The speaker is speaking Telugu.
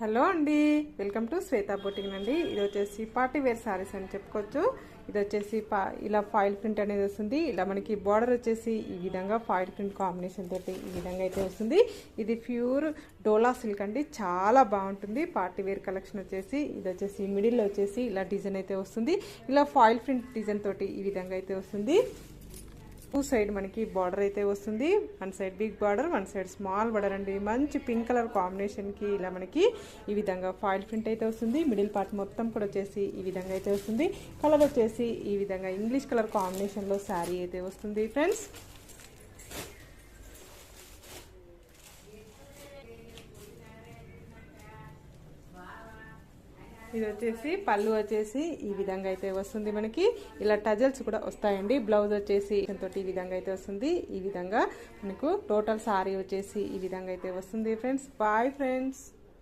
హలో అండి, వెల్కమ్ టు శ్వేత బొటిక్ అండి. ఇది వచ్చేసి పార్టీ వేర్ సారీస్ అని చెప్పుకోవచ్చు. ఇది వచ్చేసి ఇలా ఫాయిల్ ప్రింట్ అనేది వస్తుంది. ఇలా మనకి బార్డర్ వచ్చేసి ఈ విధంగా ఫాయిల్ ప్రింట్ కాంబినేషన్ తోటి ఈ విధంగా అయితే వస్తుంది. ఇది ప్యూర్ డోలా సిల్క్ అండి, చాలా బాగుంటుంది. పార్టీ వేర్ కలెక్షన్ వచ్చేసి ఇది వచ్చేసి మిడిల్ వచ్చేసి ఇలా డిజైన్ అయితే వస్తుంది. ఇలా ఫాయిల్ ప్రింట్ డిజైన్ తోటి ఈ విధంగా అయితే వస్తుంది. టూ సైడ్ మనకి బార్డర్ అయితే వస్తుంది. One side big border, one side small border అండి. మంచి పింక్ కలర్ కాంబినేషన్ కి ఇలా మనకి ఈ విధంగా ఫాయిల్ ప్రింట్ అయితే వస్తుంది. మిడిల్ పార్ట్ మొత్తం కూడా వచ్చేసి ఈ విధంగా అయితే వస్తుంది. కలర్ వచ్చేసి ఈ విధంగా ఇంగ్లీష్ కలర్ కాంబినేషన్ లో శారీ అయితే వస్తుంది ఫ్రెండ్స్. ఇది వచ్చేసి పళ్ళు వచ్చేసి ఈ విధంగా అయితే వస్తుంది. మనకి ఇలా టజల్స్ కూడా వస్తాయండి. బ్లౌజ్ వచ్చేసి తోటి ఈ విధంగా అయితే వస్తుంది. ఈ విధంగా మనకు టోటల్ సారీ వచ్చేసి ఈ విధంగా అయితే వస్తుంది ఫ్రెండ్స్. Bye friends.